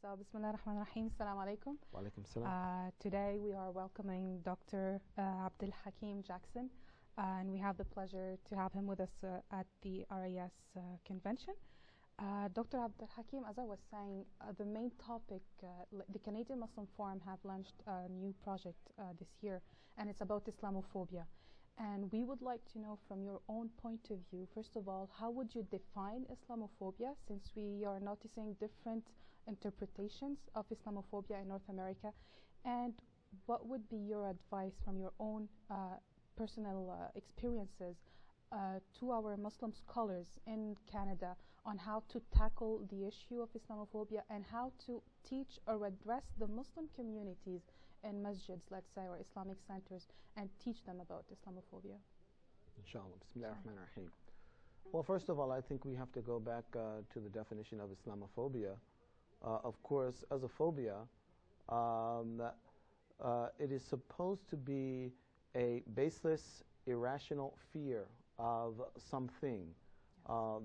So, Bismillah ar-Rahman ar-Rahim, Assalamu alaikum. Wa alaikum salam. Today we are welcoming Dr. Abdul Hakim Jackson, and we have the pleasure to have him with us at the RAS convention. Dr. Abdul Hakim, as I was saying, the main topic, the Canadian Muslim Forum have launched a new project this year, and it's about Islamophobia. And we would like to know from your own point of view, first of all, how would you define Islamophobia, since we are noticing different interpretations of Islamophobia in North America? And what would be your advice from your own personal experiences to our Muslim scholars in Canada on how to tackle the issue of Islamophobia and how to teach or address the Muslim communities in masjids, let's say, or Islamic centers, and teach them about Islamophobia? Inshallah. Bismillah ar-Rahman ar-Rahim. Well, first of all, I think we have to go back to the definition of Islamophobia. Of course, as a phobia, it is supposed to be a baseless, irrational fear of something.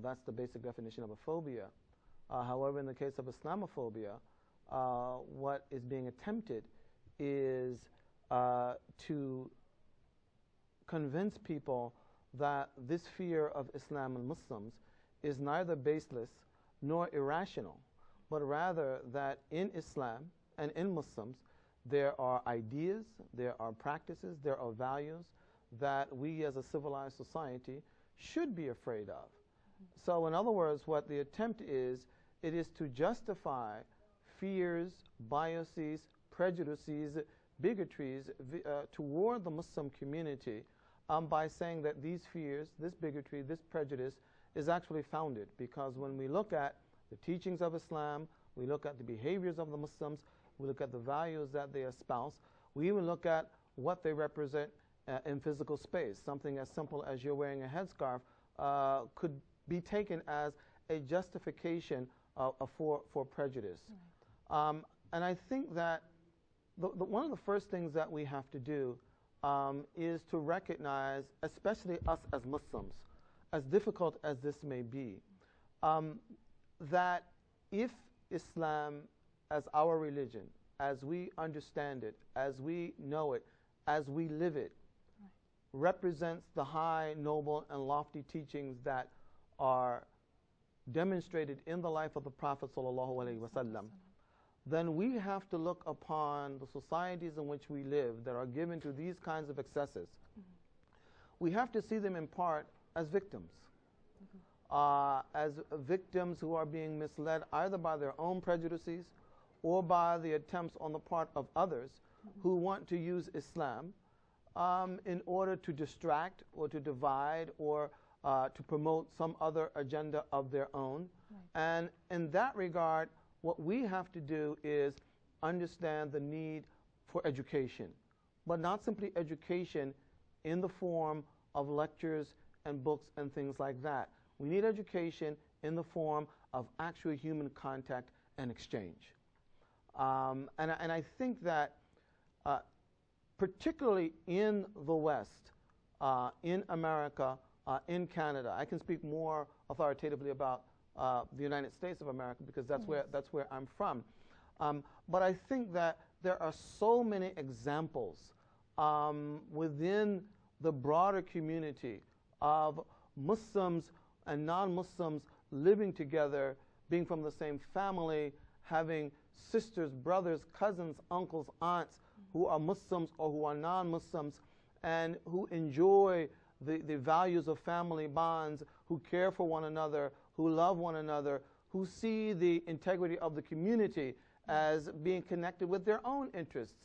That's the basic definition of a phobia. However, in the case of Islamophobia, what is being attempted is to convince people that this fear of Islam and Muslims is neither baseless nor irrational, but rather that in Islam and in Muslims there are ideas, there are practices, there are values that we as a civilized society should be afraid of. So in other words, what the attempt is, it is to justify fears, biases, prejudices, bigotries toward the Muslim community by saying that these fears, this bigotry, this prejudice is actually founded. Because when we look at the teachings of Islam, we look at the behaviors of the Muslims, we look at the values that they espouse, we even look at what they represent in physical space. Something as simple as you're wearing a headscarf could be taken as a justification for prejudice. Right. And I think that one of the first things that we have to do is to recognize, especially us as Muslims, as difficult as this may be, that if Islam as our religion, as we understand it, as we know it, as we live it, right, represents the high, noble, and lofty teachings that are demonstrated in the life of the Prophet ﷺ, then we have to look upon the societies in which we live that are given to these kinds of excesses. We have to see them in part as victims. As victims who are being misled either by their own prejudices or by the attempts on the part of others who want to use Islam in order to distract or to divide or to promote some other agenda of their own. Right. And in that regard, what we have to do is understand the need for education, but not simply education in the form of lectures and books and things like that. We need education in the form of actual human contact and exchange. And I think that particularly in the West, in America, in Canada, I can speak more authoritatively about the United States of America because that's where I'm from. But I think that there are so many examples within the broader community of Muslims and non-Muslims living together, being from the same family, having sisters, brothers, cousins, uncles, aunts who are Muslims or who are non-Muslims and who enjoy the values of family bonds, who care for one another, who love one another, who see the integrity of the community as being connected with their own interests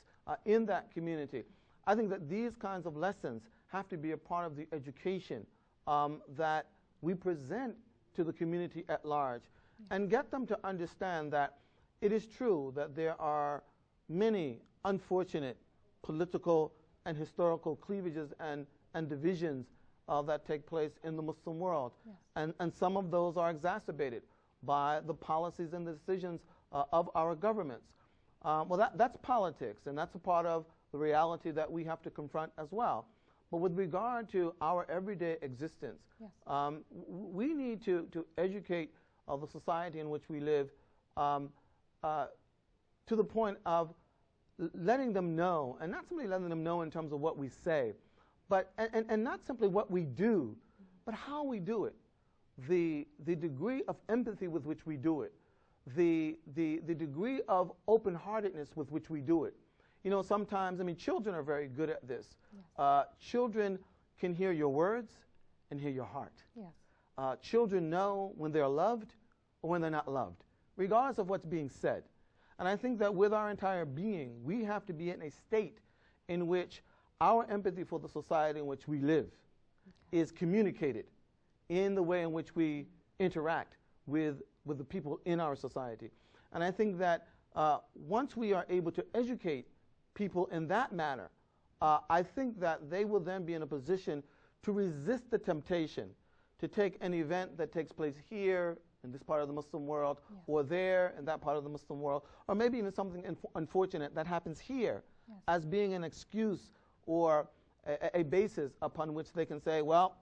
in that community. I think that these kinds of lessons have to be a part of the education that we present to the community at large, and get them to understand that it is true that there are many unfortunate political and historical cleavages and divisions that take place in the Muslim world. Yes. And some of those are exacerbated by the policies and the decisions of our governments. Well, that's politics, and that's a part of the reality that we have to confront as well. But with regard to our everyday existence, yes, we need to educate the society in which we live to the point of letting them know, and not simply letting them know in terms of what we say, but and not simply what we do, but how we do it, the degree of empathy with which we do it, the degree of open-heartedness with which we do it. You know, sometimes, I mean, children are very good at this. Yes. Children can hear your words and hear your heart. Yes. Children know when they're loved or when they're not loved, regardless of what's being said. And I think that with our entire being, we have to be in a state in which our empathy for the society in which we live is communicated in the way in which we interact with the people in our society. And I think that once we are able to educate people in that manner, I think that they will then be in a position to resist the temptation to take an event that takes place here in this part of the Muslim world, yes, or there in that part of the Muslim world, or maybe even something unfortunate that happens here, yes, as being an excuse or a basis upon which they can say, well,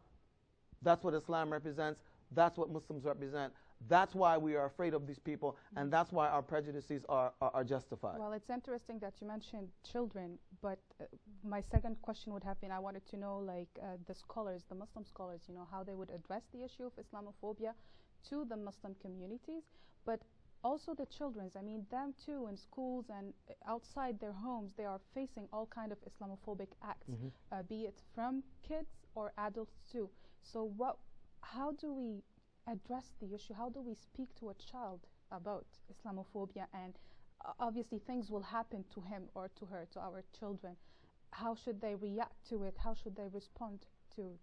that's what Islam represents, that's what Muslims represent, that's why we are afraid of these people, mm-hmm, and that's why our prejudices are justified. Well, it's interesting that you mentioned children, but my second question would have been, I wanted to know, like, the scholars, the Muslim scholars, you know, how they would address the issue of Islamophobia to the Muslim communities, but also the children's. I mean, them too, in schools and outside their homes, they are facing all kind of Islamophobic acts, mm-hmm, be it from kids or adults too. So how do we address the issue? How do we speak to a child about Islamophobia? And obviously things will happen to him or to her, to our children. How should they react to it? How should they respond to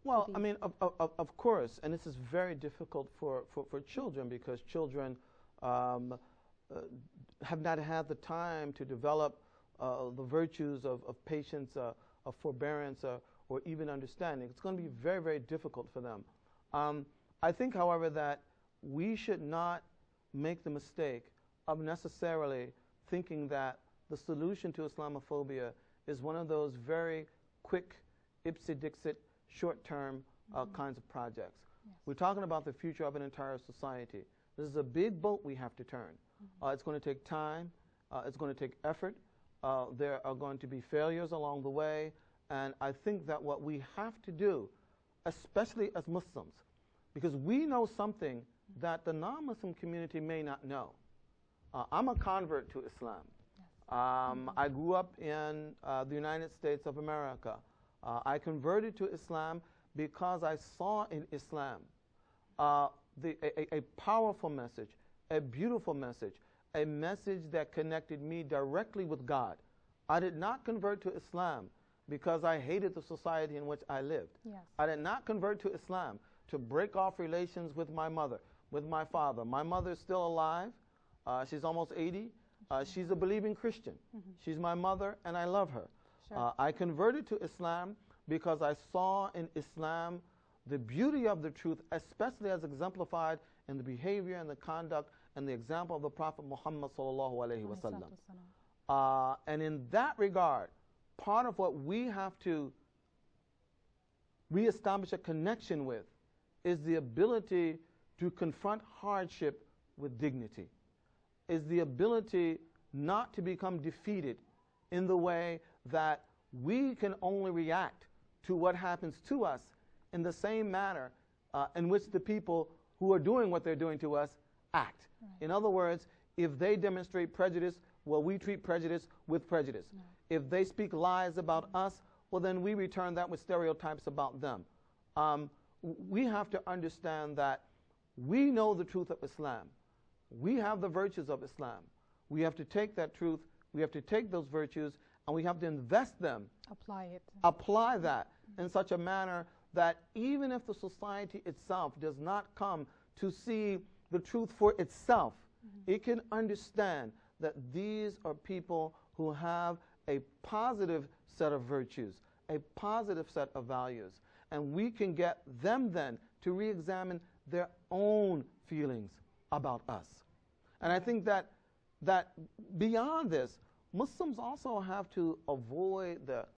Well, I mean, of course, and this is very difficult for children, because children have not had the time to develop the virtues of patience, of forbearance, or even understanding. It's going to be very, very difficult for them. I think, however, that we should not make the mistake of necessarily thinking that the solution to Islamophobia is one of those very quick, ipsy-dixit, short-term kinds of projects. Yes. We're talking about the future of an entire society. This is a big boat we have to turn. Mm-hmm. It's going to take time. It's going to take effort. There are going to be failures along the way. And I think that what we have to do, especially as Muslims, because we know something that the non-Muslim community may not know. I'm a convert to Islam. Yes. I grew up in the United States of America. I converted to Islam because I saw in Islam a powerful message, a beautiful message, a message that connected me directly with God. I did not convert to Islam because I hated the society in which I lived. Yes. I did not convert to Islam to break off relations with my mother, with my father. My mother is still alive. She's almost 80. She's a believing Christian. Mm-hmm. She's my mother, and I love her. Sure. I converted to Islam because I saw in Islam the beauty of the truth, especially as exemplified in the behavior and the conduct and the example of the Prophet Muhammad sallallahu alaihi wasallam. And in that regard, part of what we have to reestablish a connection with is the ability to confront hardship with dignity, is the ability not to become defeated in the way that we can only react to what happens to us in the same manner in which the people who are doing what they're doing to us act. Right. In other words, if they demonstrate prejudice, well, we treat prejudice with prejudice. No. If they speak lies about us, well, then we return that with stereotypes about them. We have to understand that we know the truth of Islam. We have the virtues of Islam. We have to take that truth, we have to take those virtues, and we have to invest them. Apply that in such a manner that even if the society itself does not come to see the truth for itself, it can understand that these are people who have a positive set of virtues, a positive set of values. And we can get them then to re-examine their own feelings about us. And I think that beyond this, Muslims also have to avoid the